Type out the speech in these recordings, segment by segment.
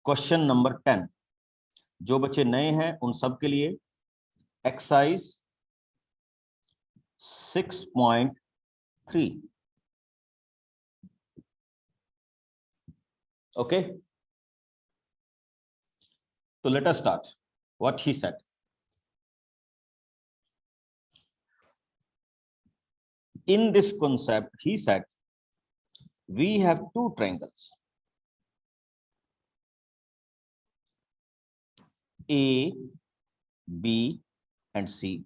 Question number 10, जो बच्चे नए हैं उन सब के लिए एक्सरसाइज 6.3। ओके, तो late us start what he said. In this concept, he said, we have two triangles, A, B, and C,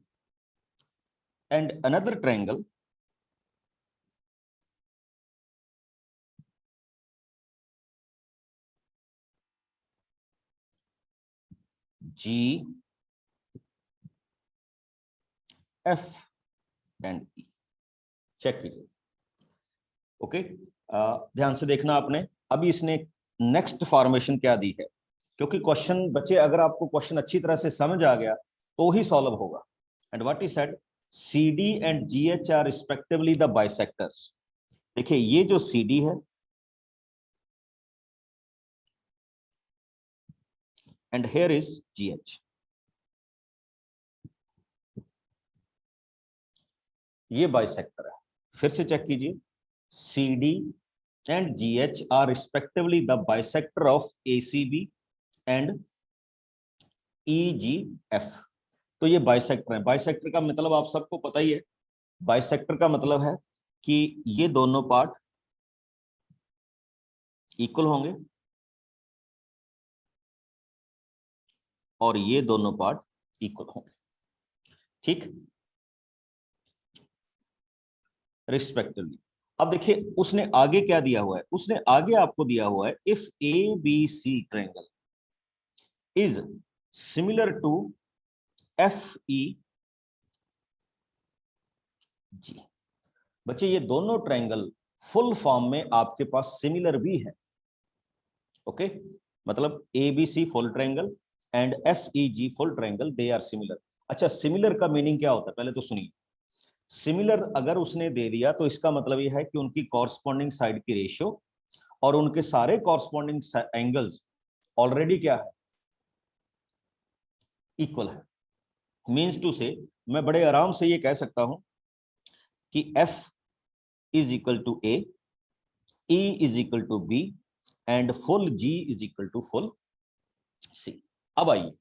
and another triangle, G, F, and E। Check कीजिए। ओके, ध्यान से देखना आपने। अभी इसने नेक्स्ट फॉर्मेशन क्या दी है, क्योंकि क्वेश्चन बच्चे अगर आपको क्वेश्चन अच्छी तरह से समझ आ गया तो ही सॉल्व होगा। And what he said, CD and GH are respectively the bisectors. देखिए ये जो CD है एंड हियर इज GH, ये बाइसेक्टर है। फिर से चेक कीजिए, CD and GH are respectively the bisector of ACB and EGF। तो ये बाइसेक्टर है। बाइसेक्टर का मतलब आप सबको पता ही है। बाइसेक्टर का मतलब है कि ये दोनों पार्ट इक्वल होंगे और ये दोनों पार्ट इक्वल होंगे, ठीक, रिस्पेक्टिवली। अब देखिए उसने आगे क्या दिया हुआ है, उसने आगे आपको दिया हुआ है if ABC triangle is similar to FEG। बच्चे ये दोनों ट्रायंगल फुल फॉर्म में आपके पास सिमिलर भी है। ओके, मतलब ABC full triangle and FEG full triangle, they are similar. अच्छा, सिमिलर का मीनिंग क्या होता है पहले तो सुनिए। सिमिलर अगर उसने दे दिया तो इसका मतलब यह है कि उनकी कॉरस्पॉन्डिंग साइड की रेशियो और उनके सारे कॉरस्पॉन्डिंग एंगल्स ऑलरेडी क्या है, इक्वल है। मीन्स टू से मैं बड़े आराम से ये कह सकता हूं कि F is equal to A, E is equal to B and full G is equal to full C। अब आइए,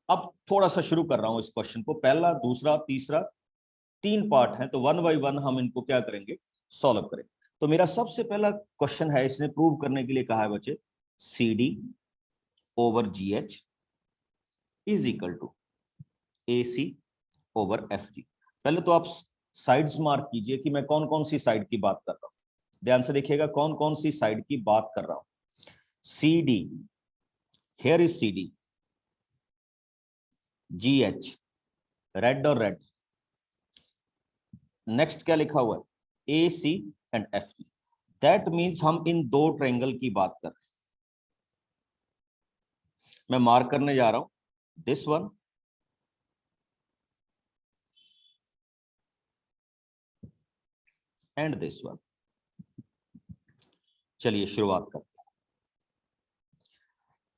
अब थोड़ा सा शुरू कर रहा हूं इस क्वेश्चन को। पहला, दूसरा, तीसरा, 3 पार्ट हैं, तो 1 बाय 1 हम इनको क्या करेंगे, सॉल्व करेंगे। तो मेरा सबसे पहला क्वेश्चन है, इसने प्रूव करने के लिए कहा है बच्चे, CD over GH is equal to AC over FG। पहले तो आप साइड्स मार्क कीजिए कि मैं कौन कौन सी साइड की बात कर रहा हूं। ध्यान से देखिएगा कौन कौन सी साइड की बात कर रहा हूं। CD, here is CD, GH, red और रेड, नेक्स्ट क्या लिखा हुआ है, AC and FG। That means हम इन दो ट्रायंगल की बात कर रहे हैं। मैं मार्क करने जा रहा हूं, this one and this one. चलिए शुरुआत करते हैं।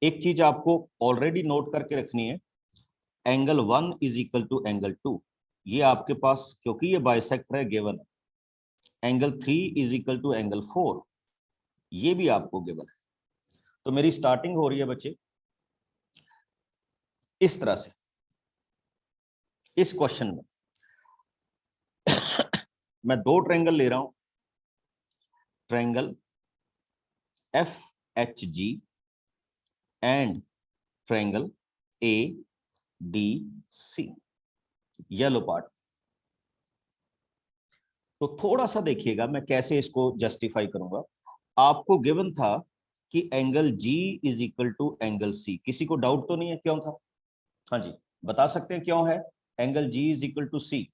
एक चीज आपको ऑलरेडी नोट करके रखनी है, angle 1 is equal to angle 2। ये आपके पास क्योंकि ये बाइसेक्टर है गिवन है। Angle 3 is equal to angle 4, ये भी आपको गिवन है। तो मेरी स्टार्टिंग हो रही है बच्चे इस तरह से। इस क्वेश्चन में मैं दो ट्रायंगल ले रहा हूं, triangle FHG and triangle ADC, yellow part. तो थोड़ा सा देखिएगा मैं कैसे इसको जस्टिफाई करूंगा। आपको गिवन था कि angle G is equal to angle C। किसी को डाउट तो नहीं है क्यों था? हाँ जी, बता सकते हैं क्यों है angle G is equal to C?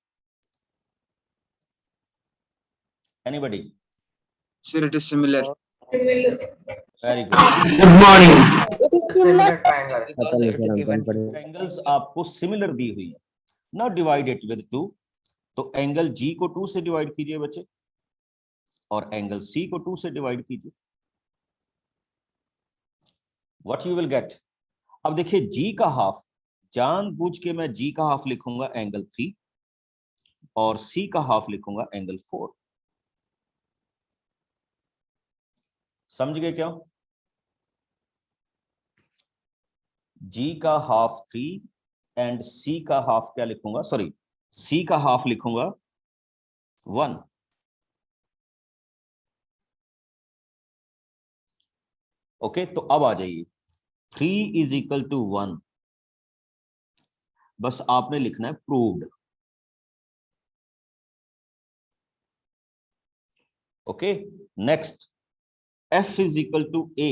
Anybody? Sir, it is similar. Very good. Good morning. It is similar. Triangle. Because it is given. Angles आपको सिमिलर दी हुई है। Now divide it with 2। तो एंगल G को 2 से divide कीजिए बच्चे और एंगल C को 2 से डिवाइड कीजिए। What you will get. अब देखिए जी का हाफ, जानबूझ के मैं जी का हाफ लिखूंगा एंगल 3 और सी का हाफ लिखूंगा एंगल 4। समझ गए क्या? जी का हाफ 3 एंड सी का हाफ क्या लिखूंगा, सॉरी सी का हाफ लिखूंगा 1। ओके, तो अब आ जाइए 3 इज इक्वल टू 1, बस आपने लिखना है proved. Okay, next f is equal to a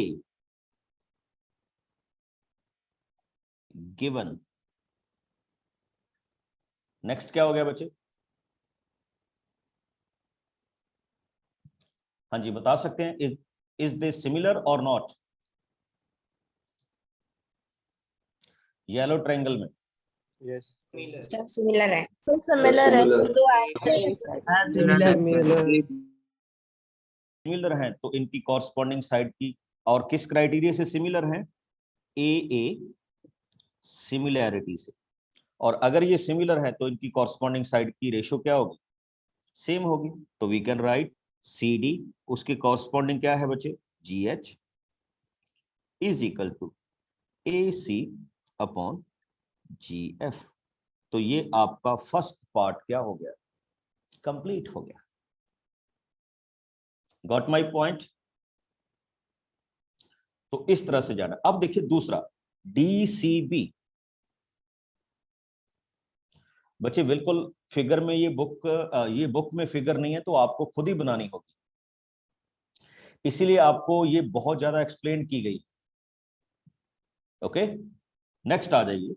given. Next क्या हो गया बच्चे? हाँ जी, बता सकते हैं, इज दे सिमिलर और नॉट? येलो ट्रायंगल में सिमिलर है। सिमिलर है। सिमिलर हैं तो इनकी कॉरस्पॉन्डिंग साइड की, और किस क्राइटेरिया से सिमिलर हैं? ए सिमिलैरिटी से। और अगर ये सिमिलर है तो इनकी कॉरस्पॉन्डिंग साइड की रेशो क्या होगी? सेम होगी। तो we can write C D, उसके कॉरस्पॉन्डिंग क्या है बच्चे? G H is equal to A C upon G F. तो ये आपका फर्स्ट पार्ट क्या हो गया? कंप्लीट हो गया। Got my point? तो इस तरह से जाना। अब देखिए दूसरा डीसीबी। बच्चे बिल्कुल फिगर में ये बुक में फिगर नहीं है, तो आपको खुद ही बनानी होगी, इसीलिए आपको ये बहुत ज्यादा एक्सप्लेन की गई। ओके, नेक्स्ट आ जाइए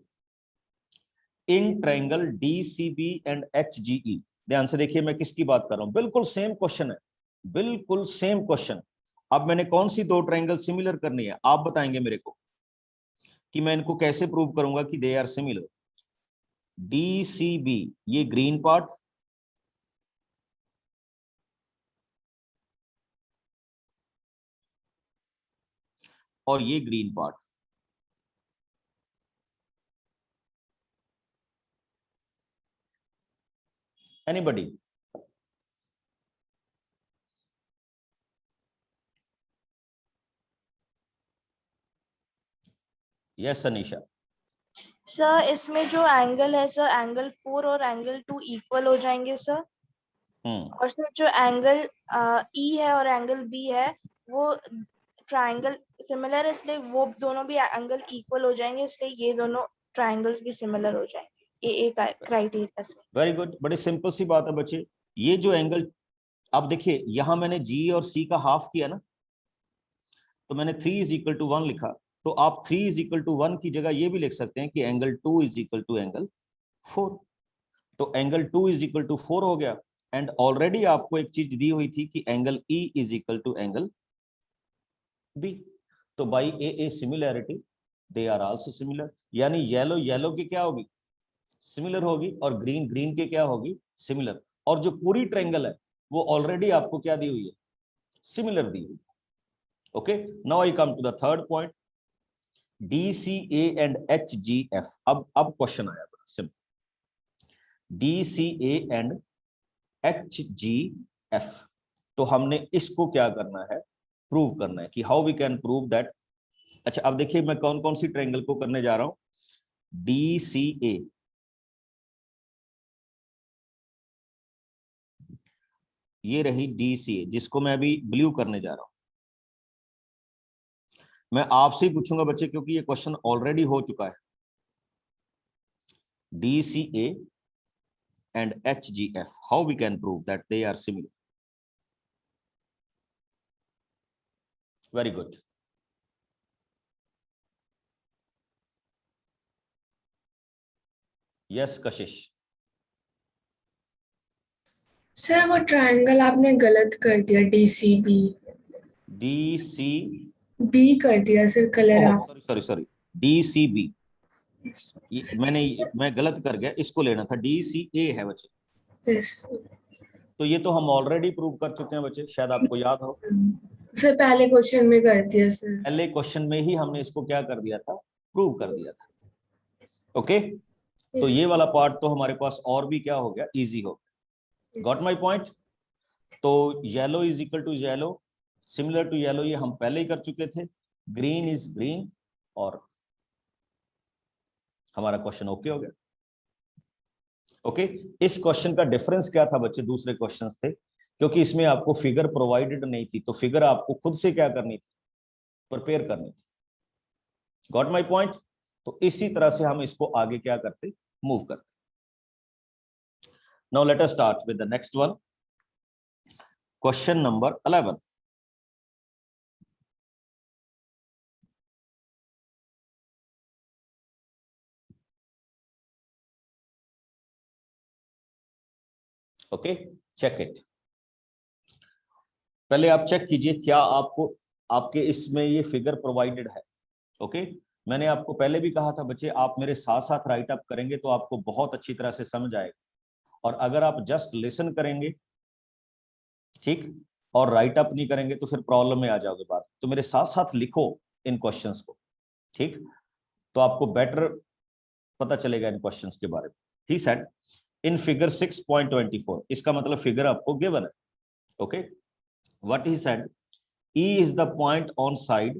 इन ट्रायंगल डीसीबी एंड एचजीई। ध्यान से देखिए मैं किसकी बात कर रहा हूं, बिल्कुल सेम क्वेश्चन है, बिल्कुल सेम क्वेश्चन। अब मैंने कौन सी दो ट्रायंगल सिमिलर करनी है, आप बताएंगे मेरे को कि मैं इनको कैसे प्रूव करूंगा कि दे आर सिमिलर। डीसीबी, ये ग्रीन पार्ट, और ये green part. Anybody? Yes Anisha. Sir इसमें जो एंगल है सर, एंगल 4 और एंगल 2 इक्वल हो जाएंगे सर। और सर जो एंगल ई है और एंगल बी है वो ट्रायंगल सिमिलर है, इसलिए वो दोनों भी एंगल इक्वल हो जाएंगे, इसलिए ये दोनों ट्रायंगल्स भी सिमिलर हो जाएंगे। ये एक क्राइटेरिया से। वेरी गुड, बड़ी सिंपल सी बात है बच्चे। ये जो एंगल, अब देखिए यहां मैंने जी और सी का हाफ किया ना, तो मैंने 3 इज इक्वल टू 1 लिखा। तो आप 3 इज इक्वल टू 1 की जगह ये भी लिख सकते हैं कि angle 2 is equal to angle 4। तो एंगल 2 इज इक्वल टू 4 हो गया। एंड ऑलरेडी आपको एक चीज दी हुई थी कि angle E is equal to angle B. तो by a similarity they are also similar, यानी येलो येलो की क्या होगी? सिमिलर होगी, और ग्रीन ग्रीन के क्या होगी? सिमिलर। और जो पूरी ट्रायंगल है वो ऑलरेडी आपको क्या दी हुई है? सिमिलर दी हुई। Okay, now I come to the third point, DCA and HGF। अब क्वेश्चन आया बड़ा सिंपल, DCA एंड HGF। तो हमने इसको क्या करना है? प्रूव करना है कि how we can prove that. अच्छा, अब देखिए मैं कौन कौन सी ट्रायंगल को करने जा रहा हूं। DCA, ये रही DCA जिसको मैं अभी ब्लू करने जा रहा हूं। मैं आपसे ही पूछूंगा बच्चे, क्योंकि ये क्वेश्चन ऑलरेडी हो चुका है। DCA and HGF, how we can prove that they are similar? Very good. Yes, Kashish. Sir वो ट्रायंगल आपने गलत कर दिया, DCB DC, बी कर दिया सर, कलर आप। सॉरी DCB, मैं गलत कर गया, इसको लेना था, DCA है बच्चे। यस। तो ये तो हम ऑलरेडी प्रूव कर चुके हैं बच्चे, शायद आपको याद हो। सर पहले क्वेश्चन में कर दिया सर। पहले क्वेश्चन में ही हमने इसको क्या कर दिया था, प्रूव कर दिया था। ओके, तो ये वाला पार्ट तो हमारे पास और भी क्या हो गया, इजी हो गया। Got my point. तो yellow is equal to yellow, similar to yellow ये हम पहले ही कर चुके थे। ग्रीन इज ग्रीन, और हमारा क्वेश्चन ओके हो गया। ओके, इस क्वेश्चन का डिफरेंस क्या था बच्चे दूसरे क्वेश्चंस थे, क्योंकि इसमें आपको फिगर प्रोवाइडेड नहीं थी, तो फिगर आपको खुद से क्या करनी थी, प्रिपेयर करनी थी। Got my point. तो इसी तरह से हम इसको आगे क्या करते, मूव करते। Now let us start with the next one, question number 11। Okay, check it. पहले आप चेक कीजिए क्या आपको आपके इसमें ये फिगर प्रोवाइडेड है। ओके, मैंने आपको पहले भी कहा था बच्चे, आप मेरे साथ साथ राइट अप करेंगे तो आपको बहुत अच्छी तरह से समझ आएगा, और अगर आप जस्ट लिसन करेंगे, ठीक, और राइट अप नहीं करेंगे तो फिर प्रॉब्लम में आ जाओगे बात। तो मेरे साथ साथ लिखो इन क्वेश्चंस को, ठीक, तो आपको बेटर पता चलेगा इन क्वेश्चंस के बारे में। ही सेड इन फिगर 6.24, इसका मतलब फिगर आपको गिवन है। Okay, what he said, E is the point on side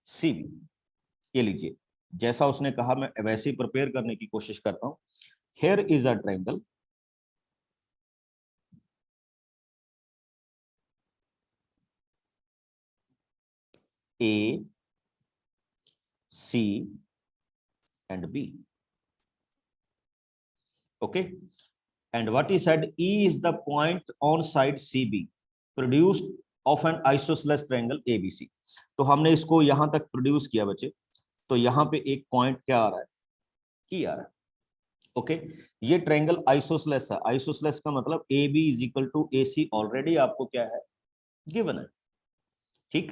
CB। ये लीजिए, जैसा उसने कहा मैं वैसे ही प्रिपेयर करने की कोशिश करता हूं। Here is a triangle A, C and B. Okay, and what he said, E is the point on side CB produced of an isosceles triangle ABC। तो हमने इसको यहां तक प्रोड्यूस किया बच्चे, तो यहां पे एक पॉइंट क्या आ रहा है, E आ रहा है। ओके, ये ट्रायंगल आइसोसेलेस है। आइसोसेलेस का मतलब AB is equal to AC already आपको क्या है, गिवन है, ठीक।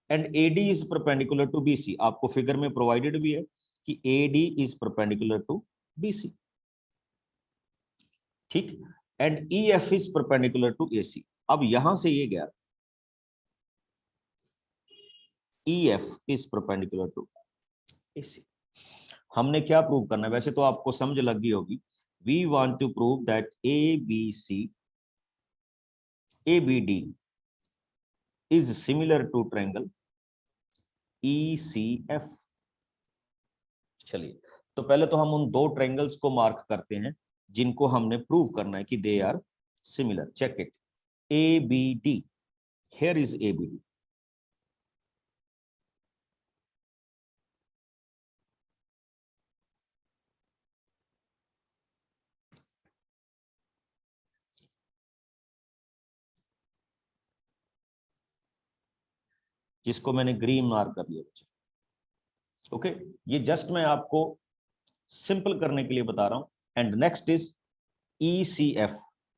And AD is perpendicular to BC, आपको फिगर में प्रोवाइडेड भी है कि AD is perpendicular to BC, ठीक। And EF is perpendicular to AC। अब यहां से ये गया, EF is perpendicular to AC। हमने क्या प्रूव करना है, वैसे तो आपको समझ लग गई होगी। We want to prove that ABD is similar to triangle ECF। चलिए, तो पहले तो हम उन दो ट्रायंगल्स को मार्क करते हैं जिनको हमने प्रूव करना है कि they are similar. Check it, ABD, here is ABD। जिसको मैंने ग्रीन मार्क कर दिया बच्चे। ओके, ये जस्ट मैं आपको सिंपल करने के लिए बता रहा हूं। एंड नेक्स्ट इज ECF,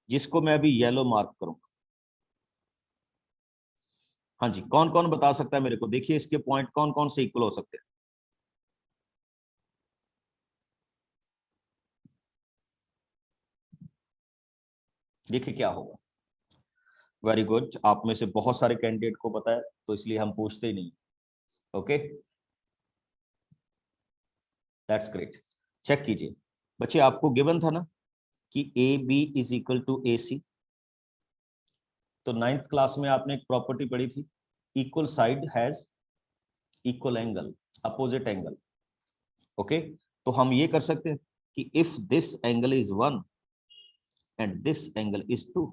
जिसको मैं अभी येलो मार्क करूंगा। हाँ जी, कौन कौन बता सकता है मेरे को, देखिए इसके पॉइंट कौन कौन से इक्वल हो सकते हैं। देखिए क्या होगा। वेरी गुड, आप में से बहुत सारे कैंडिडेट को पता है, तो इसलिए हम पूछते ही नहीं। Okay, that's great. चेक कीजिए बच्चे, आपको गिवन था ना कि AB is equal to AC। तो 9th क्लास में आपने एक प्रॉपर्टी पढ़ी थी, equal side has equal angle, opposite angle. Okay, तो हम ये कर सकते हैं कि if this angle is 1 and this angle is 2,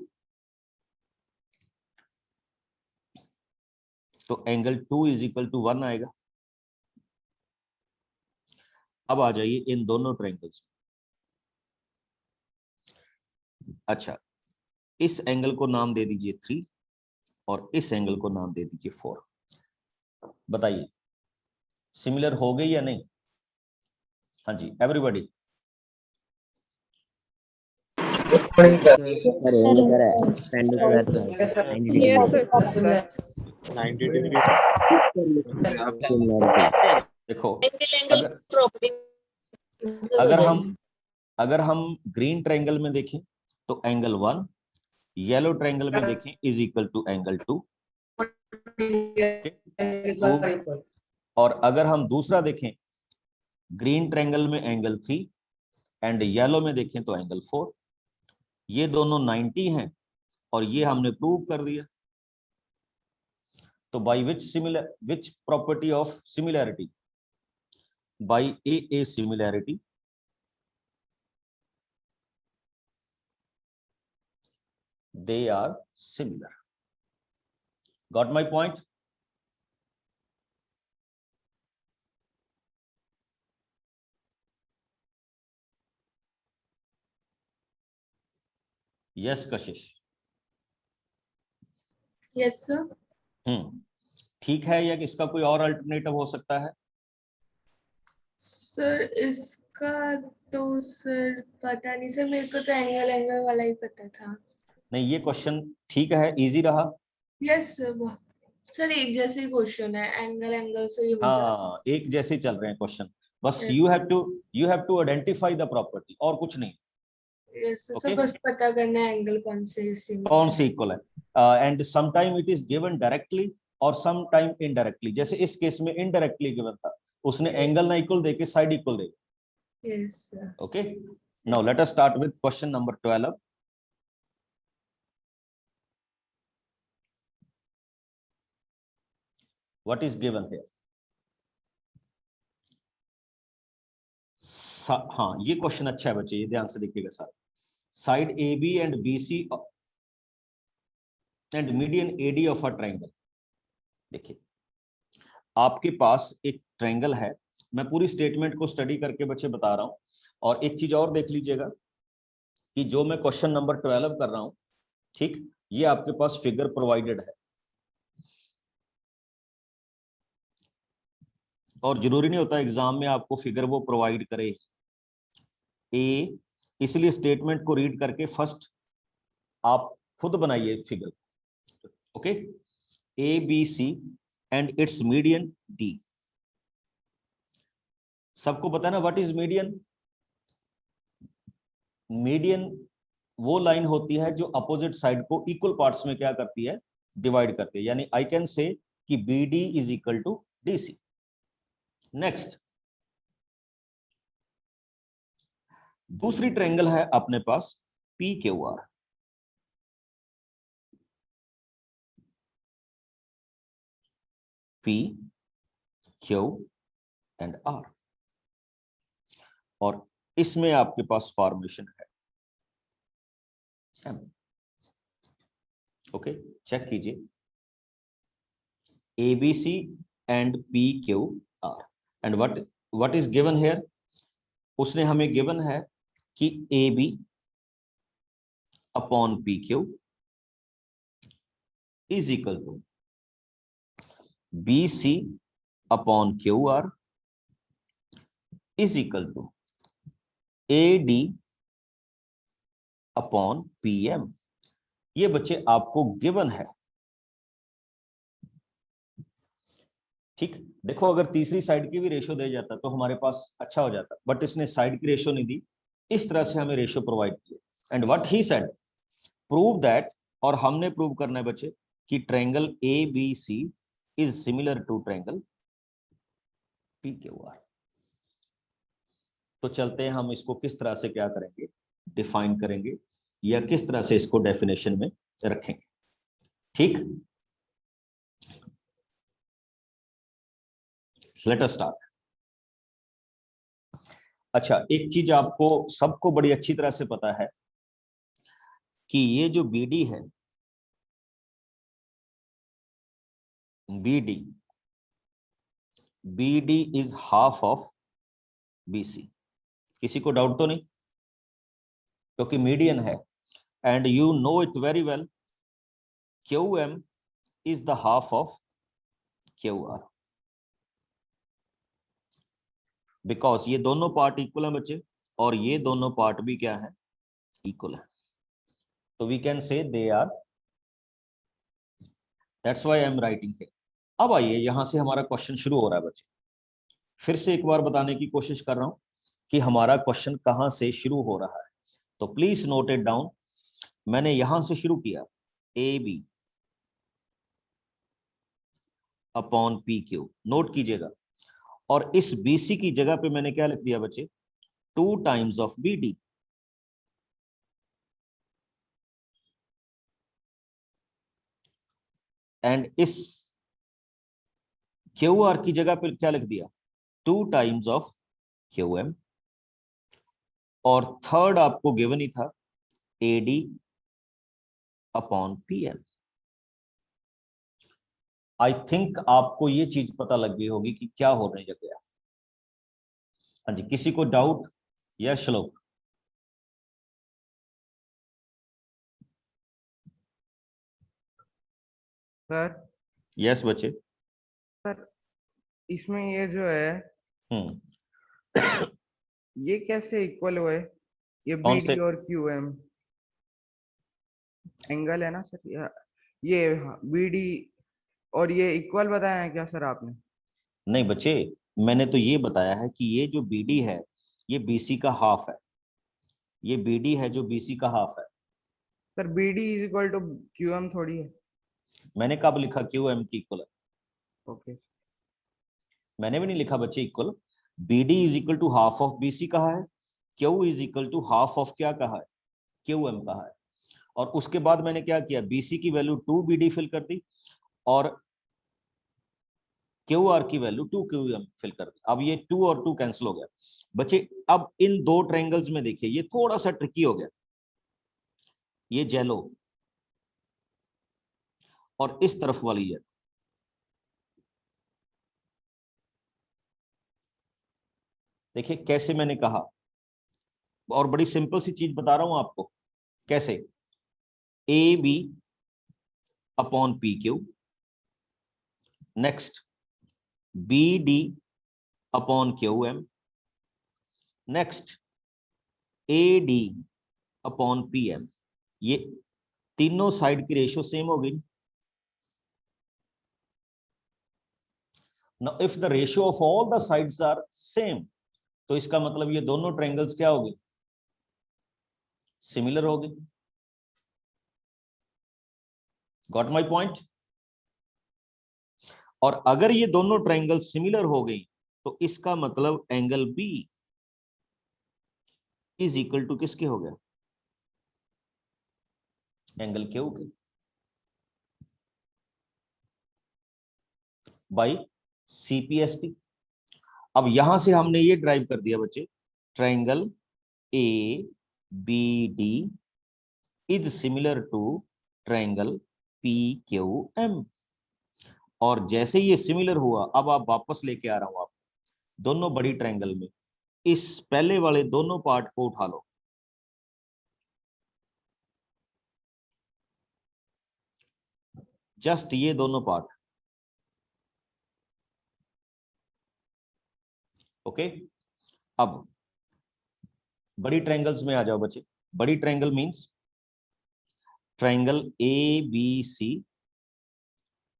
तो एंगल 2 इज इक्वल टू 1 आएगा। अब आ जाइए इन दोनों ट्रायंगल्स। अच्छा, इस एंगल को नाम दे दीजिए 3 और इस एंगल को नाम दे दीजिए 4। बताइए सिमिलर हो गई या नहीं। हाँ जी, एवरीबॉडी। देखो, अगर हम ग्रीन ट्रायंगल में देखें तो एंगल 1 येलो ट्रायंगल में देखें इज इक्वल टू एंगल 2, और अगर हम दूसरा देखें ग्रीन ट्रायंगल में एंगल 3 एंड येलो में देखें तो एंगल 4, ये दोनों 90 हैं और ये हमने प्रूव कर दिया। तो by which property of similarity, by a similarity, they are similar. Got my point? Yes, Kashish. Yes sir. ठीक है, या इसका कोई और अल्टरनेटिव हो सकता है? सर इसका तो सर पता नहीं सर, मेरे को तो एंगल एंगल वाला ही पता था। नहीं, ये क्वेश्चन ठीक है, इजी रहा। यस सर, सर एक जैसे ही क्वेश्चन है, एंगल एंगल से ही हो जाता हाँ, एक जैसे चल रहे हैं क्वेश्चन, बस Yes. You have to identify the property, और कुछ नहीं। है। Yes sir, Okay. बस पता करना है एंगल कौन से कौन से इक्वल है, and some time it is given directly और सम टाइम इनडायरेक्टली। जैसे इस केस में इनडायरेक्टली गिवन था, उसने एंगल ना इक्वल देके साइड इक्वल दे। Yes sir. Okay, now let us start with question number 12. What is given here? हाँ, ये क्वेश्चन अच्छा है बच्चे, ये ध्यान से देखिएगा sir. Side A B and B C and median A D of a triangle. देखिए, आपके पास एक ट्राइंगल है, मैं पूरी स्टेटमेंट को स्टडी करके बच्चे बता रहा हूं। और एक चीज और देख लीजिएगा कि जो मैं क्वेश्चन नंबर 12 कर रहा हूं, ठीक, ये आपके पास फिगर प्रोवाइडेड है, और जरूरी नहीं होता एग्जाम में आपको फिगर वो प्रोवाइड करे। ए, इसलिए स्टेटमेंट को रीड करके फर्स्ट आप खुद बनाइए figure. Okay, A B C and its median D. सबको पता है ना व्हाट इज मीडियन? मीडियन वो लाइन होती है जो अपोजिट साइड को इक्वल पार्ट्स में क्या करती है, डिवाइड करती है। यानी आई कैन से कि B D is equal to D C. Next, दूसरी ट्रायंगल है अपने पास P Q R. P Q and R, और इसमें आपके पास फॉर्मेशन है एम। ओके, चेक कीजिए, A B C and P Q R, and what is given here? उसने हमें गिवन है कि A B upon P Q is equal to B C upon Q R is equal to A D upon P M. ये बच्चे आपको given है, ठीक। देखो, अगर तीसरी साइड की भी रेशो दे जाता तो हमारे पास अच्छा हो जाता, बट इसने साइड की रेशो नहीं दी, इस तरह से हमें रेशो प्रोवाइड किया। And what he said, prove that, और हमने प्रूव करना है बच्चे कि triangle A B C is similar to triangle P Q R. तो चलते हैं, हम इसको किस तरह से क्या करेंगे, डिफाइन करेंगे, या किस तरह से इसको डेफिनेशन में रखेंगे, ठीक। Late us start. अच्छा, एक चीज आपको सबको बड़ी अच्छी तरह से पता है कि ये जो BD है, BD is half of BC। किसी को डाउट तो नहीं? क्योंकि मीडियन है, and you know it very well, QM is the half of QR, because ये दोनों पार्ट इक्वल है बच्चे, और ये दोनों पार्ट भी क्या है, इक्वल है। तो we can say they are, that's why I am writing here. अब आइए, यहां से हमारा क्वेश्चन शुरू हो रहा है बच्चे। फिर से एक बार बताने की कोशिश कर रहा हूं कि हमारा क्वेश्चन कहां से शुरू हो रहा है, तो प्लीज नोट इट डाउन। मैंने यहां से शुरू किया, A B upon P Q, note कीजिएगा, और इस बीसी की जगह पे मैंने क्या लिख दिया बच्चे, 2 times of B D. And इस क्यू आर की जगह पे क्या लिख दिया, 2 टाइम्स ऑफ क्यू एम। और थर्ड आपको गिवन ही था, A D upon P M. I think आपको ये चीज पता लग गई होगी कि क्या होने लग गया। हाँ जी, किसी को डाउट या श्लोक? सर यस बच्चे। सर इसमें ये जो है हम्म ये कैसे इक्वल हुए, ये कौन बी से? डी और क्यू एम एंगल है ना सर, ये बी डी और ये इक्वल बताया है क्या सर आपने? नहीं बच्चे, मैंने तो ये बताया है कि ये जो बीडी है ये बीसी का हाफ है, ये बीडी है जो बीसी का हाफ है। Sir B D is equal to Q M थोड़ी है। मैंने कब लिखा क्यू एम की इक्वल है? ओके मैंने भी नहीं लिखा बच्चे equal. BD is equal to half of BC कहा है, Q is equal to half of क्या कहा है, क्यू एम कहा है। और उसके बाद मैंने क्या किया, बीसी की वैल्यू 2 बीडी फिल कर दी और क्यू आर की वैल्यू 2 क्यू एम फिल कर दी। अब ये 2 और 2 कैंसिल हो गया बच्चे। अब इन दो ट्रायंगल्स में देखिए, ये थोड़ा सा ट्रिकी हो गया, ये जेलो और इस तरफ वाली है। देखिए कैसे मैंने कहा, और बड़ी सिंपल सी चीज बता रहा हूं आपको कैसे, A B upon P Q, next B D upon Q M, next A D upon P M. ये तीनों साइड की रेशियो सेम होगी। Now if the ratio of all the sides are same, तो इसका मतलब ये दोनों ट्रायंगल्स क्या होगी, सिमिलर होगी। Got my point? और अगर ये दोनों ट्रायंगल सिमिलर हो गई तो इसका मतलब angle B is equal to किसके हो गया, एंगल क्यू के, बाई सीपीएसटी। अब यहां से हमने ये ड्राइव कर दिया बच्चे, triangle A B D is similar to triangle P Q M. और जैसे ये सिमिलर हुआ, अब आप वापस लेके आ रहा हूं आप दोनों बड़ी ट्रायंगल में, इस पहले वाले दोनों पार्ट को उठा लो, जस्ट ये दोनों पार्ट। ओके, अब बड़ी ट्रायंगल्स में आ जाओ बच्चे। बड़ी triangle means triangle A B C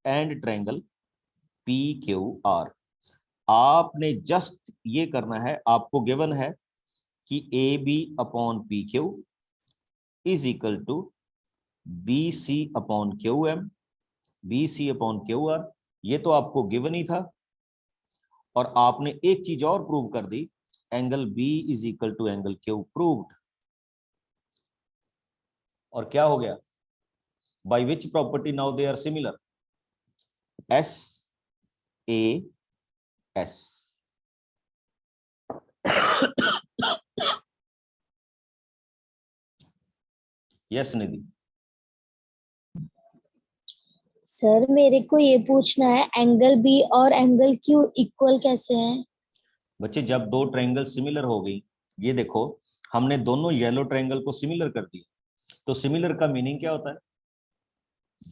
and triangle P Q R. आपने जस्ट ये करना है, आपको गिवन है कि A B upon P Q is equal to B C upon Q M, B C upon Q R. ये तो आपको गिवन ही था। और आपने एक चीज और प्रूव कर दी, angle B is equal to angle Q, proved. और क्या हो गया, by which property now they are similar, S A S. Yes Nidhi? Sir मेरे को ये पूछना है एंगल बी और एंगल क्यू इक्वल कैसे हैं? बच्चे जब दो ट्रायंगल सिमिलर हो गई, ये देखो हमने दोनों येलो ट्रायंगल को सिमिलर कर दिया, तो सिमिलर का मीनिंग क्या होता है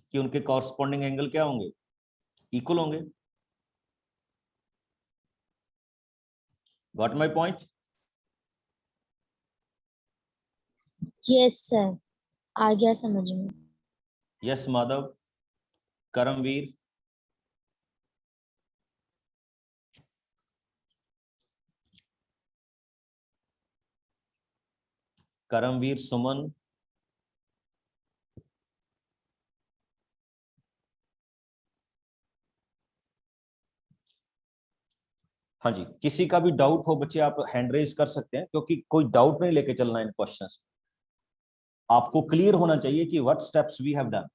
कि उनके कॉरस्पॉन्डिंग एंगल क्या होंगे, इक्वल होंगे। Got my point? Yes sir, आ गया समझ में। यस माधव, करमवीर, करमवीर, सुमन, हाँ जी, किसी का भी डाउट हो बच्चे आप हैंड रेज कर सकते हैं, क्योंकि कोई डाउट नहीं लेके चलना इन क्वेश्चंस। आपको क्लियर होना चाहिए कि what steps we have done.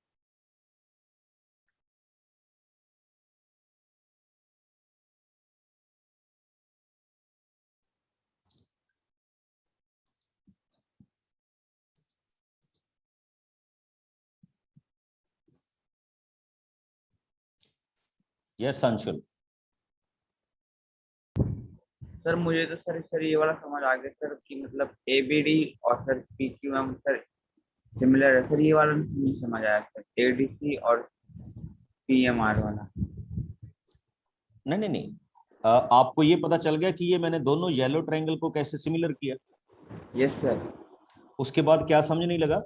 Yes Anshul. Sir मुझे तो सर ये वाला समझ आ गया सर कि मतलब ABD और सर PQM सर सिमिलर है सर, ये वाला नहीं समझ आया सर, ADC और PMR वाला। नहीं नहीं नहीं, आपको ये पता चल गया कि ये मैंने दोनों येलो ट्रायंगल को कैसे सिमिलर किया। Yes sir. उसके बाद क्या समझ नहीं लगा?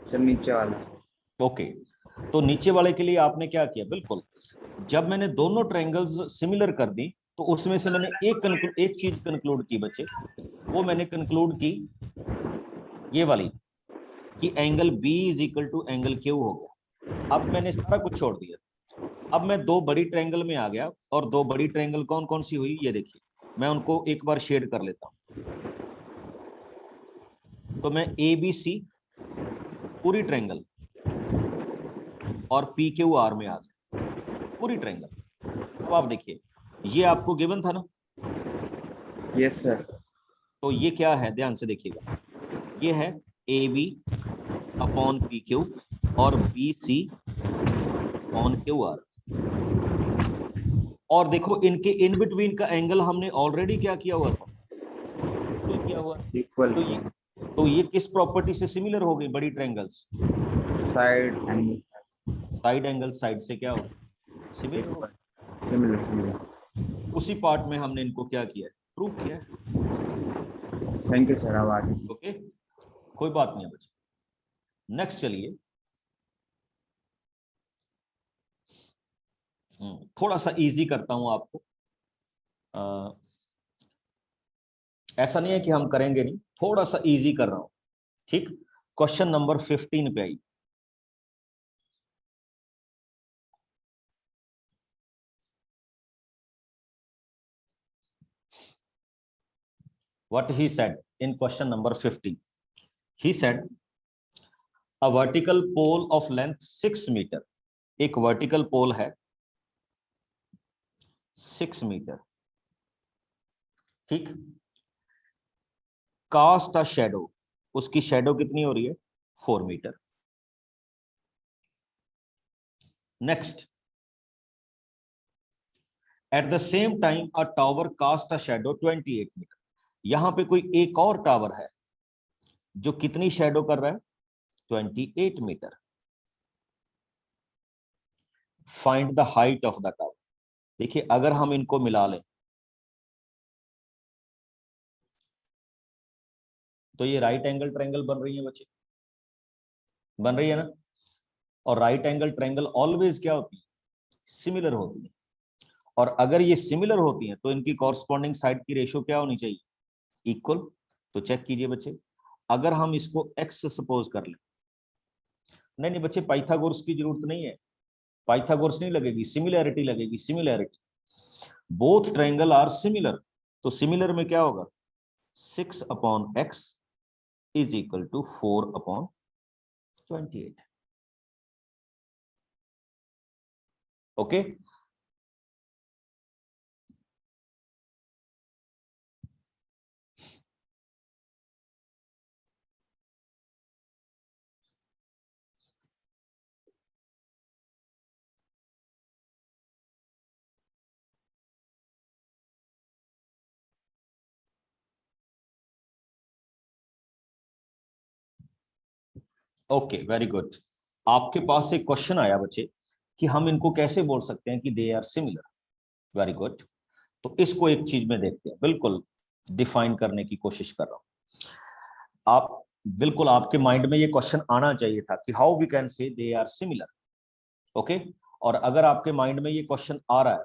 सर नीचे वाला। ओके, तो नीचे वाले के लिए आपने क्या किया, बिल्कुल जब मैंने दोनों ट्रायंगल्स सिमिलर कर दी तो उसमें से मैंने एक चीज कंक्लूड की बच्चे, वो मैंने कंक्लूड की ये वाली कि angle B is equal to angle Q हो गया। अब मैंने सारा कुछ छोड़ दिया, अब मैं दो बड़ी ट्रायंगल में आ गया, और दो बड़ी ट्रायंगल कौन कौन सी हुई ये देखिए, मैं उनको एक बार शेड कर लेता हूं। तो मैं ABC पूरी ट्रायंगल और PQR में आ गया पूरी ट्रायंगल। अब आप देखिए ये आपको गिवन था ना। Yes sir. तो ये क्या है, ध्यान से देखिएगा, ये है AB अपॉन PQ और BC अपॉन QR। और देखो इनके इन बिटवीन का एंगल हमने ऑलरेडी क्या किया हुआ था, इक्वल किया हुआ। इक्वल। तो ये किस प्रॉपर्टी से सिमिलर हो गई बड़ी triangles? Side angle. Side angle side से क्या हो, सिमिलर हो। सिमिलर। उसी पार्ट में हमने इनको क्या किया, प्रूफ किया है। Thank you sir. आवाज। ओके, कोई बात नहीं है बच्चे। नेक्स्ट चलिए, थोड़ा सा इजी करता हूं आपको। ऐसा नहीं है कि हम करेंगे नहीं, थोड़ा सा इजी कर रहा हूं, ठीक। क्वेश्चन नंबर 15 पे आई। What he said in question number 15, he said a vertical pole of length 6 metre, एक वर्टिकल पोल है 6 मीटर, ठीक। कास्ट अ शैडो, उसकी शैडो कितनी हो रही है 4 metre. Next, at the same time a tower cast a shadow 28 metre. यहां पे कोई एक और टावर है जो कितनी शैडो कर रहा है 28 metre. Find the height of the tower. देखिए अगर हम इनको मिला लें तो ये राइट एंगल ट्रायंगल बन रही है बच्चे, बन रही है ना। और राइट एंगल ट्रायंगल ऑलवेज क्या होती है, सिमिलर होती है। और अगर ये सिमिलर होती हैं तो इनकी कॉरस्पॉन्डिंग साइड की रेशियो क्या होनी चाहिए, इक्वल। तो चेक कीजिए बच्चे, अगर हम इसको x सपोज कर लें, नहीं बच्चे पाइथागोरस की जरूरत नहीं है, पाइथागोरस नहीं लगेगी, सिमिलैरिटी लगेगी, similarity. Both triangle are similar, तो सिमिलर में क्या होगा 6 upon x is equal to 4 upon 28। Okay, okay, very good. आपके पास एक क्वेश्चन आया बच्चे कि हम इनको कैसे बोल सकते हैं कि they are similar. Very good, तो इसको एक चीज में देखते हैं, बिल्कुल डिफाइन करने की कोशिश कर रहा हूं। आप बिल्कुल, आपके माइंड में ये क्वेश्चन आना चाहिए था कि how we can say they are similar. Okay, और अगर आपके माइंड में ये क्वेश्चन आ रहा है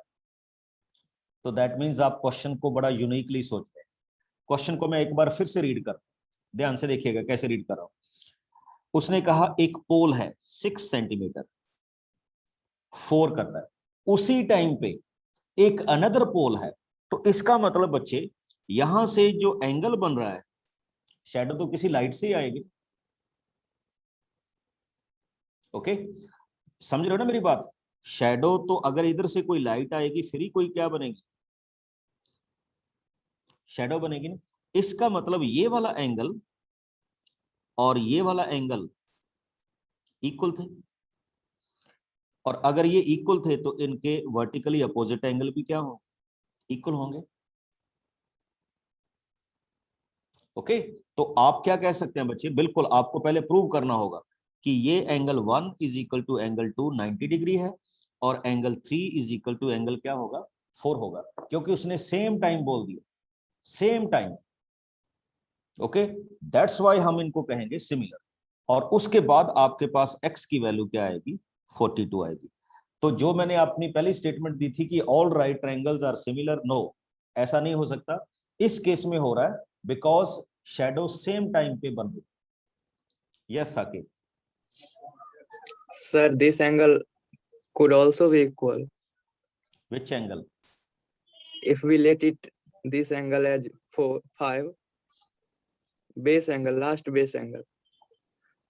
तो दैट मीन्स आप क्वेश्चन को बड़ा यूनिकली सोच रहे हैं। क्वेश्चन को मैं एक बार फिर से रीड कर, ध्यान से देखिएगा कैसे रीड कर रहा हूं। उसने कहा एक पोल है 6 सेंटीमीटर 4 करता है, उसी टाइम पे एक अनदर पोल है तो इसका मतलब बच्चे यहां से जो एंगल बन रहा है, शैडो तो किसी लाइट से ही आएगी। ओके, समझ रहे हो ना मेरी बात? शैडो तो अगर इधर से कोई लाइट आएगी फिर ही कोई क्या बनेगी, शैडो बनेगी ना। इसका मतलब ये वाला एंगल और ये वाला एंगल इक्वल थे, और अगर ये इक्वल थे तो इनके वर्टिकली अपोजिट एंगल भी क्या हो, इक्वल होंगे। ओके, तो आप क्या कह सकते हैं बच्चे, बिल्कुल आपको पहले प्रूव करना होगा कि ये angle 1 is equal to angle 2 90 degree है, और angle 3 is equal to angle क्या होगा, 4 होगा, क्योंकि उसने सेम टाइम बोल दिया, same time. Okay, that's why हम इनको कहेंगे सिमिलर। और उसके बाद आपके पास x की वैल्यू क्या आएगी, 42 आएगी। तो जो मैंने अपनी पहली स्टेटमेंट दी थी कि all right triangles are similar, no, ऐसा नहीं हो सकता। इस केस में हो रहा है बिकॉज शैडो सेम टाइम पे बन रही। Yes Saqib. Sir, this angle could also be equal which angle? if we let it this angle as 5 base angle, last base angle.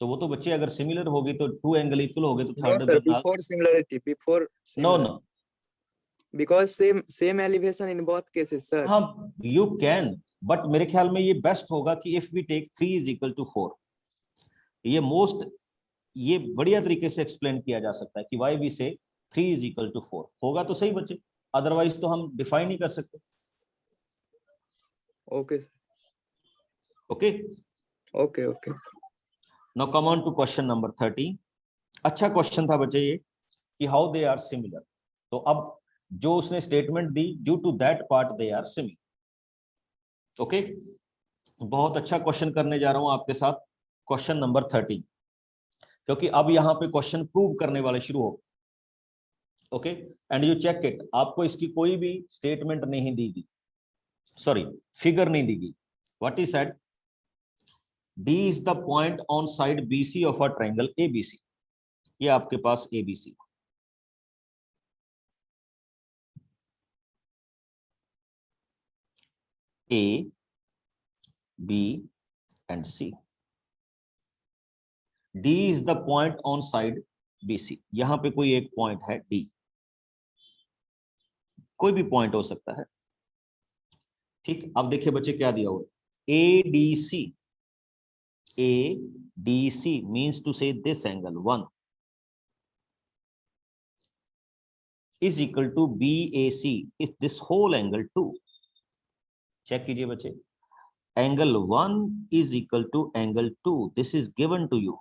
तो वो तो बच्चे अगर सिमिलर होगी तो 2 एंगल इक्वल हो गए तो No, third sir, angle. before similarity, before no similar. No, Because same elevation in both cases, sir. हाँ यू कैन, बट मेरे ख्याल में ये बेस्ट होगा कि if we take 3 is equal to 4, ये बढ़िया तरीके से एक्सप्लेन किया जा सकता है कि वाई वी से 3 इज इक्वल टू 4 होगा तो सही बच्चे, अदरवाइज तो हम डिफाइन नहीं कर सकते। Okay, sir. Okay, Okay. Now come on to question number 13। अच्छा क्वेश्चन था बच्चे ये कि हाउ दे आर सिमिलर। तो अब जो उसने स्टेटमेंट दी, due to that part they are similar. Okay, बहुत अच्छा क्वेश्चन करने जा रहा हूं आपके साथ, क्वेश्चन नंबर 13, क्योंकि अब यहां पे क्वेश्चन प्रूव करने वाले शुरू हो। Okay, and you check it, आपको इसकी कोई भी स्टेटमेंट नहीं दी गई, सॉरी फिगर नहीं दी गई। What is said, D is the point on side BC of a triangle ABC। ये आपके पास ABC, A, B and C। D is the point on side BC, यहां पे कोई एक पॉइंट है D, कोई भी पॉइंट हो सकता है। ठीक, अब देखिए बच्चे क्या दिया हुआ, ADC। ADC means to say this angle 1 is equal to BAC is this whole angle 2। Check कीजिए बच्चे, angle 1 is equal to angle 2, this is given to you।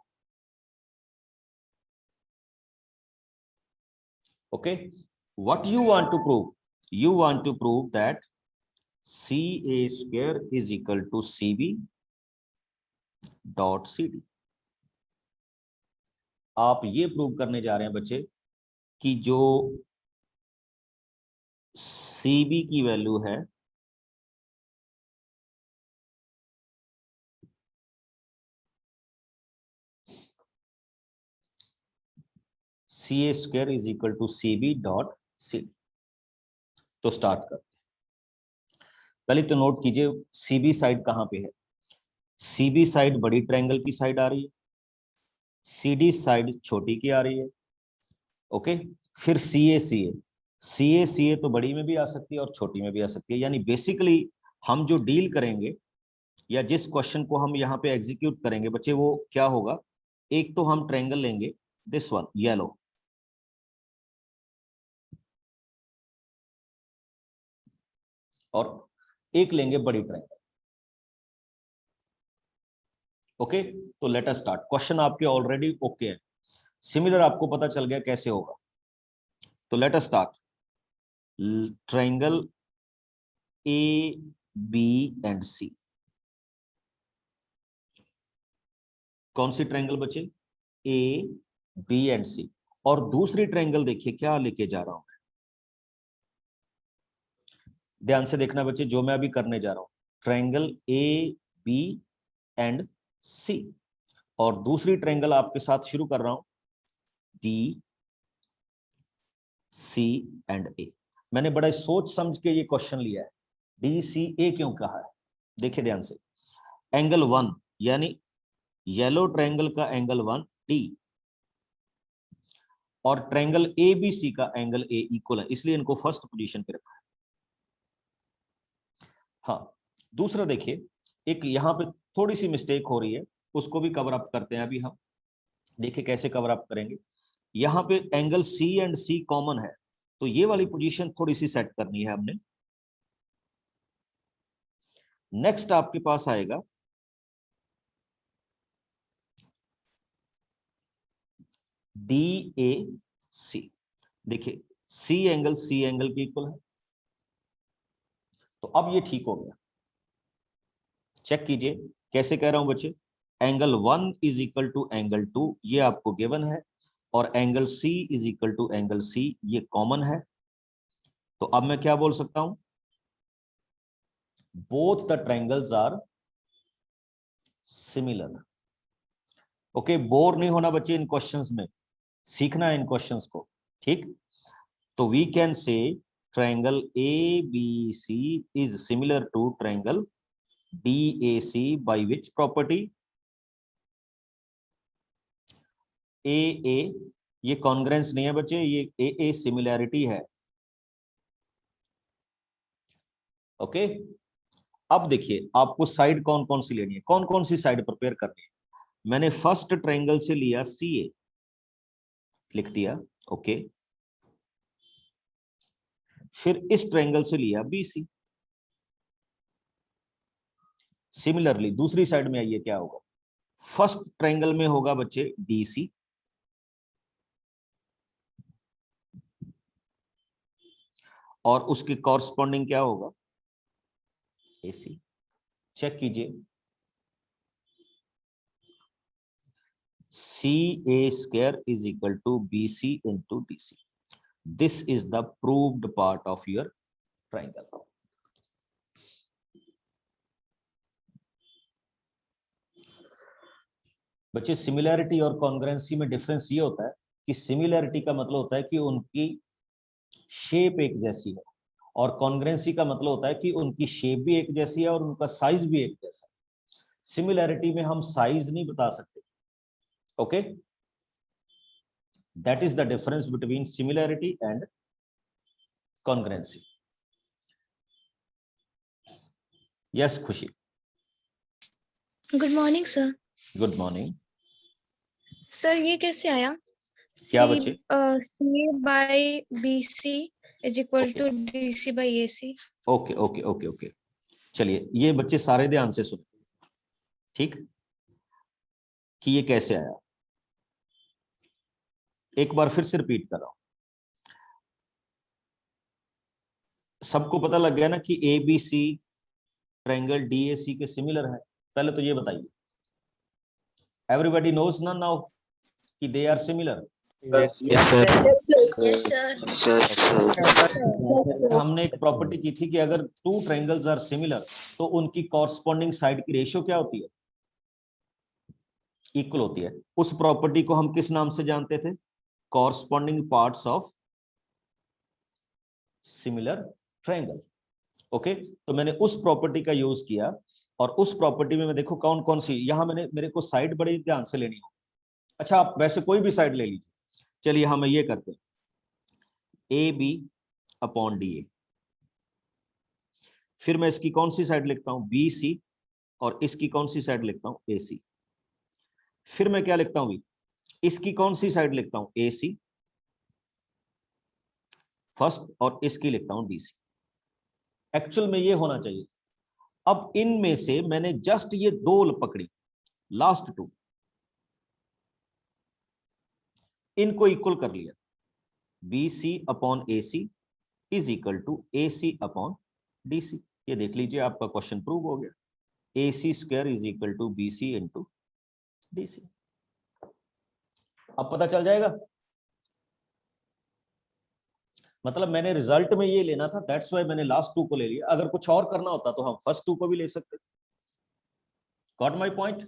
Okay, what you want to prove, you want to prove that CA square is equal to CB dot CD। आप ये prove करने जा रहे हैं बच्चे कि जो CB की वैल्यू है CA square is equal to CB dot CD। तो स्टार्ट कर, पहले तो नोट कीजिए CB साइड कहां पे है। CB साइड बड़ी ट्रायंगल की साइड आ रही है, CD साइड छोटी की आ रही है। ओके, फिर CA तो बड़ी में भी आ सकती है और छोटी में भी आ सकती है। यानी बेसिकली हम जो डील करेंगे या जिस क्वेश्चन को हम यहाँ पे एग्जीक्यूट करेंगे बच्चे, वो क्या होगा, एक तो हम ट्रायंगल लेंगे दिस वन येलो, और एक लेंगे बड़ी ट्रायंगल। ओके, तो लेट अस स्टार्ट। क्वेश्चन आपके ऑलरेडी ओके है, सिमिलर आपको पता चल गया कैसे होगा। तो late us start. Triangle AB and C, कौन सी ट्रायंगल बचे, AB एंड C। और दूसरी ट्रायंगल देखिए क्या लेके जा रहा हूं, ध्यान से देखना बच्चे जो मैं अभी करने जा रहा हूं, ट्रायंगल AB एंड C, और दूसरी ट्रायंगल आपके साथ शुरू कर रहा हूं D, C एंड A। मैंने बड़ा सोच समझ के ये क्वेश्चन लिया है। DCA क्यों कहा है, देखिए ध्यान से। एंगल 1 यानी येलो ट्रायंगल का एंगल 1 D और ट्रायंगल ABC का एंगल A इक्वल है, इसलिए इनको फर्स्ट पोजीशन पे रखा है। हाँ, दूसरा देखिए, एक यहाँ पे थोड़ी सी मिस्टेक हो रही है, उसको भी कवर अप करते हैं अभी हम। देखिए कैसे कवर अप करेंगे। यहाँ पे angle C and C common है, तो ये वाली पोजीशन थोड़ी सी सेट करनी है हमने। नेक्स्ट आपके पास आएगा DAC। देखिए C एंगल के इक्वल है, तो अब ये ठीक हो गया। चेक कीजिए कैसे कह रहा हूं बच्चे। Angle 1 is equal to angle 2, ये आपको गिवन है, और angle C is equal to angle C, ये कॉमन है। तो अब मैं क्या बोल सकता हूं, both the triangles are similar. Okay, bore नहीं होना बच्चे इन क्वेश्चंस में, सीखना है इन क्वेश्चंस को, ठीक। तो we can say triangle ABC is similar to triangle DAC by which property? AA, ये कॉन्ग्रेंस नहीं है बच्चे, ये AA सिमिलैरिटी है। ओके, अब देखिए आपको साइड कौन कौन सी लेनी है, कौन कौन सी साइड प्रिपेयर करनी है। मैंने फर्स्ट ट्रायंगल से लिया CA, लिख दिया, ओके। फिर इस ट्रायंगल से लिया BC। सिमिलरली दूसरी साइड में आइए, क्या होगा, फर्स्ट ट्रायंगल में होगा बच्चे DC, और उसके कॉरस्पॉन्डिंग क्या होगा, AC। चेक कीजिए, CA square is equal to BC into DC. This is the proved part of your triangle. बच्चे सिमिलैरिटी और कॉन्ग्रेंसी में डिफरेंस ये होता है कि सिमिलैरिटी का मतलब होता है कि उनकी शेप एक जैसी है, और कॉन्ग्रेंसी का मतलब होता है कि उनकी शेप भी एक जैसी है और उनका साइज भी एक जैसा है। सिमिलैरिटी में हम साइज नहीं बता सकते, okay. That is the difference between similarity and congruency. Yes Khushi. Good morning sir. Good morning. Sir ये कैसे आया? क्या बच्चे? C by BC is equal to DC by AC. Okay okay okay okay, चलिए ये बच्चे सारे ध्यान से सुनो, ठीक, कि ये कैसे आया। एक बार फिर से रिपीट कर रहा हूं, सबको पता लग गया ना कि ABC ट्रायंगल DAC के सिमिलर है। पहले तो ये बताइए, एवरीबॉडी नोज ना नाउ कि दे आर सिमिलर? हमने एक प्रॉपर्टी की थी कि अगर टू ट्रायंगल्स आर सिमिलर तो उनकी कॉरस्पॉन्डिंग साइड की रेशियो क्या होती है, इक्वल होती है। उस प्रॉपर्टी को हम किस नाम से जानते थे, corresponding parts of similar triangle. Okay, तो मैंने उस प्रॉपर्टी का यूज किया, और उस प्रॉपर्टी में मैं देखो कौन कौन सी, यहां मेरे को साइड बड़ी ध्यान से लेनी हो। अच्छा, आप वैसे कोई भी साइड ले लीजिए। चलिए हम ये करते हैं, AB अपॉन DA। फिर मैं इसकी कौन सी साइड लिखता हूं, BC, और इसकी कौन सी साइड लिखता हूं, AC। फिर मैं क्या लिखता हूं, इसकी कौन सी साइड लिखता हूं, AC फर्स्ट, और इसकी लिखता हूं DC। एक्चुअल में ये होना चाहिए। अब इनमें से मैंने जस्ट ये दो पकड़ी, लास्ट टू, इनको इक्वल कर लिया। BC upon AC is equal to AC upon DC। ये देख लीजिए आपका क्वेश्चन प्रूव हो गया। AC square is equal to BC into DC। अब पता चल जाएगा, मतलब मैंने रिजल्ट में ये लेना था, दैट्स व्हाई मैंने लास्ट टू को ले लिया। अगर कुछ और करना होता तो हम फर्स्ट टू को भी ले सकते थे। Got my point?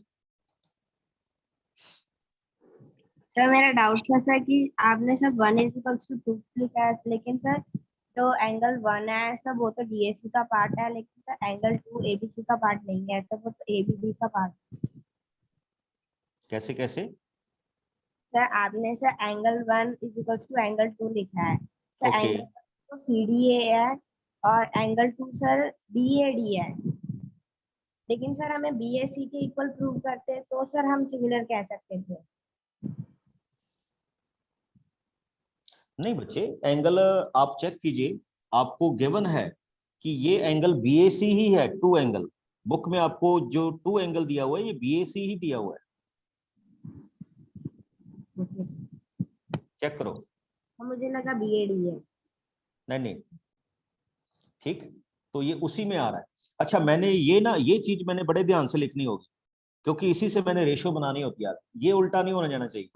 सर मेरा डाउट था सर कि आपने सर 1 = 2 लिखा है, लेकिन सर जो एंगल 1 है सर वो तो डीएसी का पार्ट है, लेकिन सर एंगल 2 एबीसी का पार्ट नहीं है, तो वो तो एबीबी का पार्ट। कैसे कैसे? सर आपने sir angle 1 is equal to angle 2 लिखा है, तो ओके एंगल तो सीडीए है और एंगल 2 सर बीएडी है, लेकिन सर हमें बीएसी के इक्वल प्रूव करते तो सर हम सिमिलर कह सकते थे। नहीं बच्चे, एंगल आप चेक कीजिए, आपको गिवन है कि ये एंगल बीएसी ही है, टू एंगल। बुक में आपको जो टू एंगल दिया हुआ है ये बीएसी ही दिया हुआ है, चेक करो। तो मुझे लगा बीएडी है। नहीं नहीं, ठीक, तो ये उसी में आ रहा है। अच्छा, मैंने ये चीज मैंने बड़े ध्यान से लिखनी होगी, क्योंकि इसी से मैंने रेशो बनानी होती है। ये उल्टा नहीं होना जाना चाहिए,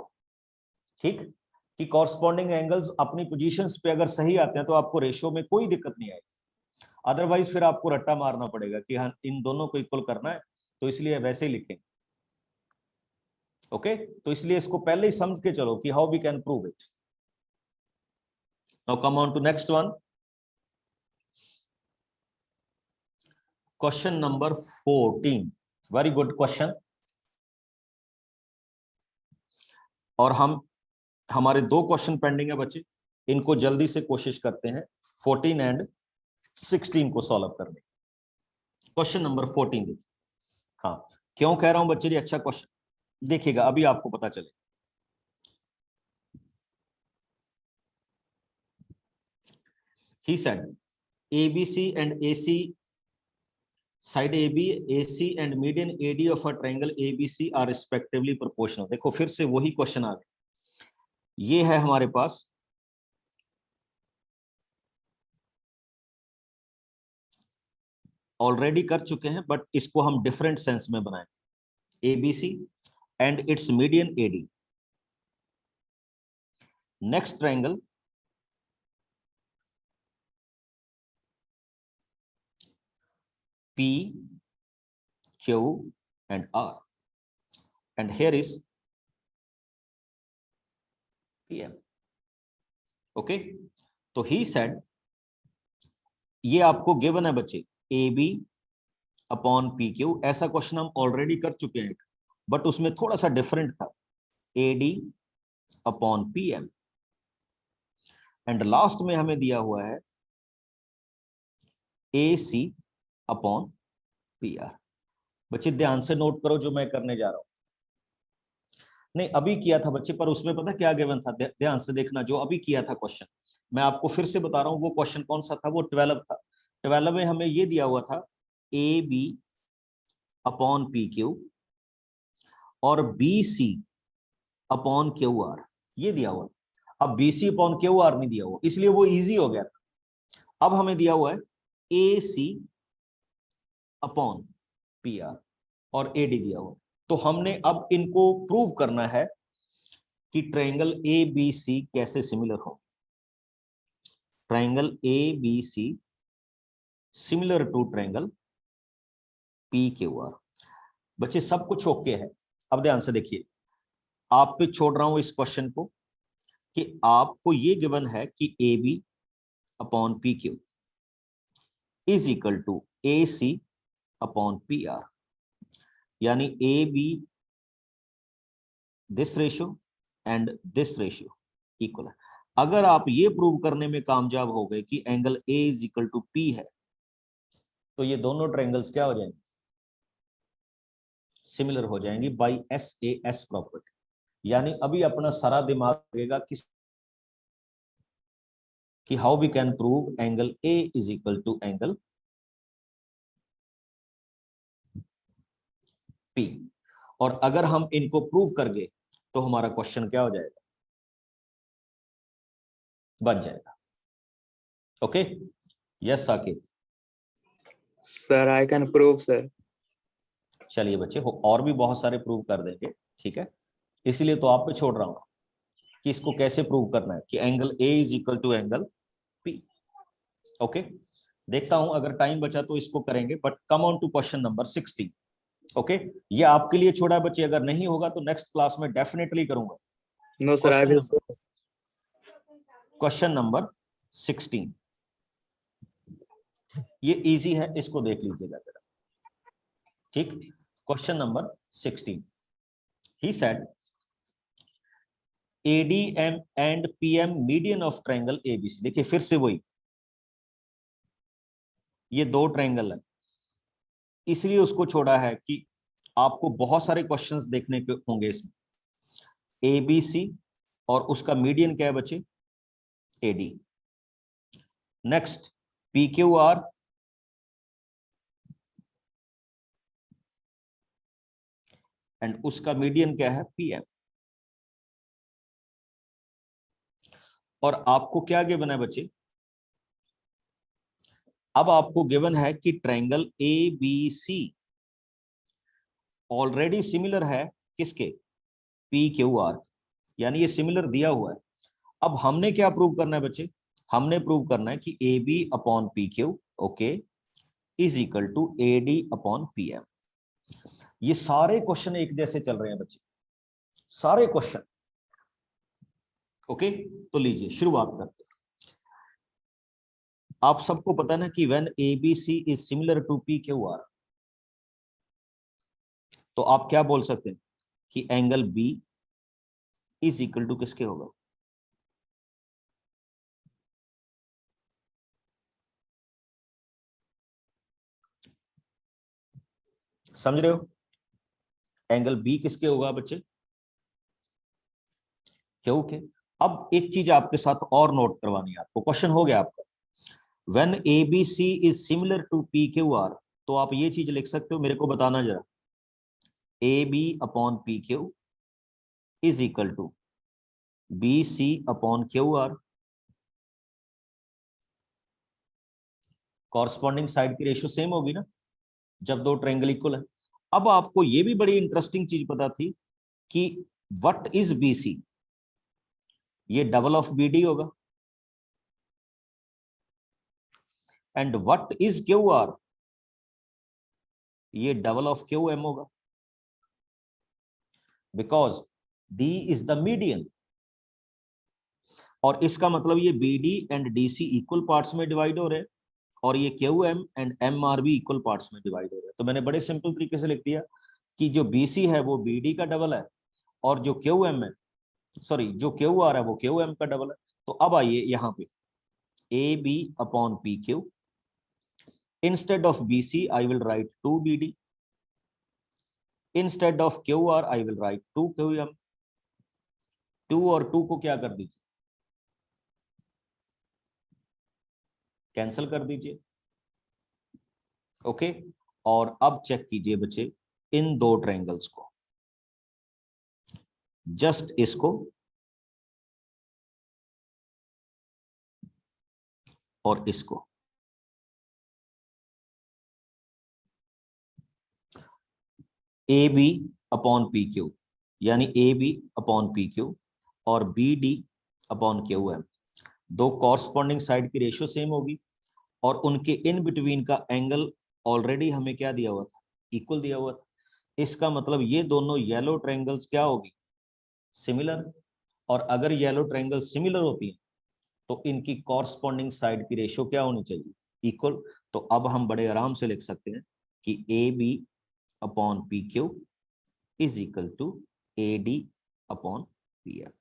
ठीक, कि कॉरस्पॉन्डिंग एंगल्स अपनी पोजीशंस पे अगर सही आते हैं तो आपको रेशो में कोई दिक्कत नहीं आएगी। अदरवाइज फिर आपको रट्टा मारना पड़ेगा कि हाँ इन दोनों को इक्वल करना है, तो इसलिए वैसे ही लिखेंगे। ओके, तो इसलिए इसको पहले ही समझ के चलो कि how we can prove it. Now come on to next one, question number 14। Very good question. और हमारे 2 क्वेश्चन पेंडिंग है बच्चे, इनको जल्दी से कोशिश करते हैं 14 एंड 16 को सॉल्व करने। क्वेश्चन नंबर 14 देखिए। हाँ, क्यों कह रहा हूं बच्चे ये अच्छा क्वेश्चन, देखिएगा अभी आपको पता चले। He said ABC and AC, side AB, AC and median AD of a triangle ABC are respectively proportional। देखो फिर से वही क्वेश्चन आ गया। ये है हमारे पास ऑलरेडी कर चुके हैं, बट इसको हम डिफरेंट सेंस में बनाएं। ABC and its median AD, next triangle P, Q and R, and here is PM। Okay, तो he said, ये आपको गिवन है बच्चे, AB अपॉन PQ। ऐसा क्वेश्चन हम ऑलरेडी कर चुके हैं, बट उसमें थोड़ा सा डिफरेंट था, AD upon PM, and last में हमें दिया हुआ है AC अपॉन PR। बच्चे ध्यान से नोट करो जो मैं करने जा रहा हूं। नहीं अभी किया था बच्चे, पर उसमें पता क्या गिवन था, ध्यान से देखना, जो अभी किया था क्वेश्चन मैं आपको फिर से बता रहा हूं। वो क्वेश्चन कौन सा था, वो 12 था। 12 में हमें ये दिया हुआ था AB अपॉन PQ और BC अपॉन QR, ये दिया हुआ। अब BC अपॉन QR नहीं दिया हुआ, इसलिए वो इजी हो गया था। अब हमें दिया हुआ है AC अपॉन PR और AD दिया हुआ। तो हमने अब इनको प्रूव करना है कि ट्रायंगल ABC कैसे सिमिलर हो। Triangle ABC similar to triangle PQR। बच्चे सब कुछ ओके है। अब ध्यान से देखिए, आप पे छोड़ रहा हूं इस क्वेश्चन को कि आपको ये गिवन है कि AB upon PQ is equal to AC upon PR, यानी AB this ratio and this ratio equal है। अगर आप ये प्रूव करने में कामयाब हो गए कि angle A is equal to P है, तो ये दोनों ट्रायंगल्स क्या हो जाएंगे, सिमिलर हो जाएंगी बाय SAS प्रॉपर्टी। यानी अभी अपना सारा दिमाग लगेगा कि how we can prove angle A is equal to angle P। और अगर हम इनको प्रूव कर गए तो हमारा क्वेश्चन क्या हो जाएगा, बन जाएगा। Okay, yes Saqib. Sir I can prove sir. चलिए बच्चे, और भी बहुत सारे प्रूव कर देंगे, ठीक है, इसीलिए तो आप पे छोड़ रहा हूं कि इसको कैसे प्रूव करना है कि angle A is equal to angle P। Okay, देखता हूं अगर टाइम बचा तो इसको करेंगे, but come on to question number 16। Okay, ये आपके लिए छोड़ा है बच्चे, अगर नहीं होगा तो नेक्स्ट क्लास में डेफिनेटली करूंगा। No sir I will. Question number 16, ये इजी है, इसको देख लीजिएगा जरा। ठीक, question number 16, he said ADM and PM median of triangle ABC। देखिए फिर से वही, ये दो ट्रायंगल है, इसलिए उसको छोड़ा है कि आपको बहुत सारे क्वेश्चंस देखने के होंगे इसमें। ABC और उसका मीडियन क्या है बच्चे, AD। नेक्स्ट PQR एंड उसका मीडियन क्या है, PM। और आपको क्या गिवन है बच्चे, अब आपको गिवन है कि ट्रायंगल ABC ऑलरेडी सिमिलर है किसके, PQR, यानी ये सिमिलर दिया हुआ है। अब हमने क्या प्रूव करना है बच्चे, हमने प्रूव करना है कि AB upon PQ okay is equal to AD upon PM। ये सारे क्वेश्चन एक जैसे चल रहे हैं बच्चे, सारे क्वेश्चन ओके। तो लीजिए शुरुआत करते हैं। आप सबको पता है ना कि when ABC is similar to PQR, तो आप क्या बोल सकते हैं कि angle B is equal to किसके होगा, समझ रहे हो, एंगल B किसके होगा बच्चे, क्यों के। अब एक चीज आपके साथ और नोट करवानी है आपको, क्वेश्चन हो गया आपका, when ABC is similar to PQR, तो आप ये चीज लिख सकते हो, मेरे को बताना जरा, AB upon PQ is equal to BC upon QR। Corresponding side की रेशियो सेम होगी ना जब दो ट्रायंगल इक्वल है। अब आपको ये भी बड़ी इंटरेस्टिंग चीज पता थी कि व्हाट इज BC, ये डबल ऑफ BD होगा, एंड व्हाट इज QR, ये डबल ऑफ QM होगा, because D is the median. और इसका मतलब ये BD and DC equal parts में डिवाइड हो रहे हैं, और ये QM एंड MR भी इक्वल पार्ट्स में डिवाइड हो रहे हैं। तो मैंने बड़े सिंपल तरीके से लिख दिया कि जो BC है वो BD का डबल है, और जो QM है, सॉरी जो QR है वो QM का डबल है। तो अब आइए यहाँ पे AB upon PQ, instead of BC I will write 2BD, instead of QR I will write 2QM। 2 और 2 को क्या कर दीजिए, कैंसिल कर दीजिए ओके। और अब चेक कीजिए बच्चे इन दो ट्रायंगल्स को, जस्ट इसको और इसको, AB अपॉन PQ, यानी AB अपॉन PQ और BD अपॉन QM, दो कॉरस्पॉन्डिंग साइड की रेशियो सेम होगी, और उनके इन बिटवीन का एंगल ऑलरेडी हमें क्या दिया हुआ था, इक्वल दिया हुआ था। इसका मतलब ये दोनों येलो ट्रायंगल्स क्या होगी, सिमिलर। और अगर येलो ट्रायंगल सिमिलर होती है तो इनकी कॉरस्पॉन्डिंग साइड की रेशियो क्या होनी चाहिए, इक्वल। तो अब हम बड़े आराम से लिख सकते हैं कि AB upon PQ is equal to AD upon PM।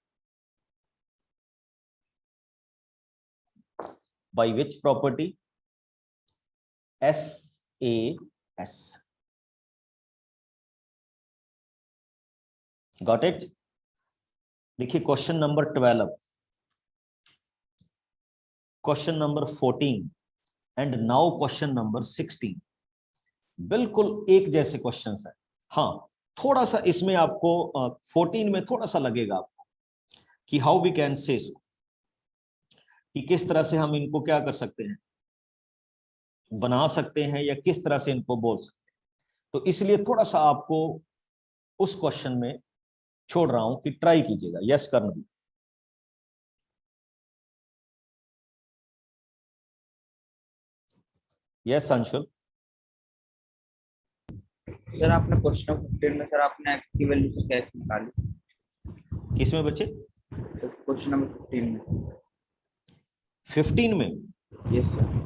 by which property, SAS। got it। देखिए question number 12, question number 14 and now question number 16, बिल्कुल एक जैसे क्वेश्चंस है। हाँ थोड़ा सा इसमें आपको 14 में थोड़ा सा लगेगा आपको कि हाउ वी कैन से सो, कि किस तरह से हम इनको क्या कर सकते हैं, बना सकते हैं, या किस तरह से इनको बोल सकते हैं। तो इसलिए थोड़ा सा आपको उस क्वेश्चन में छोड़ रहा हूं कि ट्राई कीजिएगा। Yes Karandeep, yes Anshul. Sir आपने क्वेश्चन 15 में सर आपने एक्स की वैल्यू से कैसे निकाली, किसमें बच्चे, क्वेश्चन नंबर 15 में। 15 में यस सर।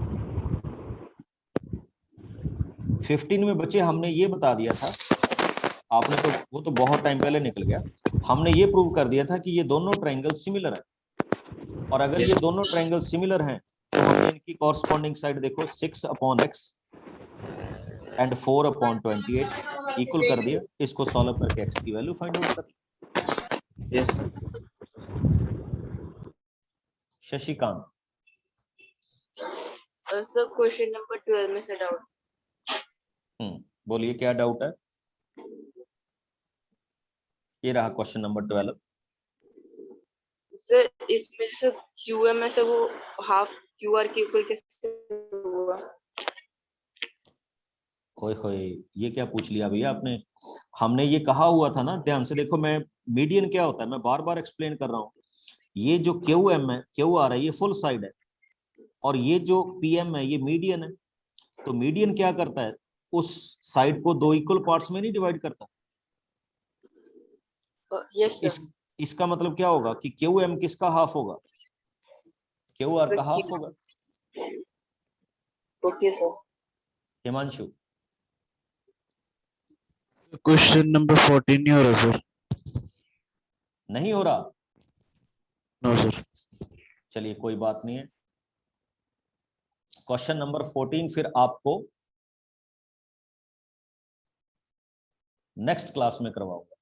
15 में बच्चे हमने ये बता दिया था, आपने तो वो तो बहुत टाइम पहले निकल गया, हमने ये प्रूव कर दिया था कि ये दोनों ट्रायंगल सिमिलर है, और अगर ये दोनों ट्रायंगल सिमिलर हैं तो हमने इनकी कॉरस्पॉन्डिंग साइड देखो 6/x एंड 4/28 इक्वल कर दिया, इसको सॉल्व करके x की वैल्यू फाइंड आउट कर ली। Yes Shashikant, sir question number 12 में से डाउट। बोलिए क्या डाउट है। ये रहा क्वेश्चन नंबर 12। सर इसमें जो QM है सर वो हाफ QR के इक्वल कैसे हुआ? होए होए, ये क्या पूछ लिया भैया आपने। हमने ये कहा हुआ था ना, ध्यान से देखो, मैं मीडियन क्या होता है मैं बार बार एक्सप्लेन कर रहा हूँ। ये जो QM है, QR है, ये फुल साइड है, और ये जो PM है ये मीडियन है। तो मीडियन क्या करता है, उस साइड को दो इक्वल पार्ट्स में नहीं डिवाइड करता। Yes sir. इसका मतलब क्या होगा कि QM किसका हाफ होगा, QR का हाफ होगा। Okay sir. Himanshu, question number 14 नहीं हो रहा सर। नहीं हो रहा? No sir. चलिए कोई बात नहीं है, क्वेश्चन नंबर 14 फिर आपको नेक्स्ट क्लास में करवाऊंगा।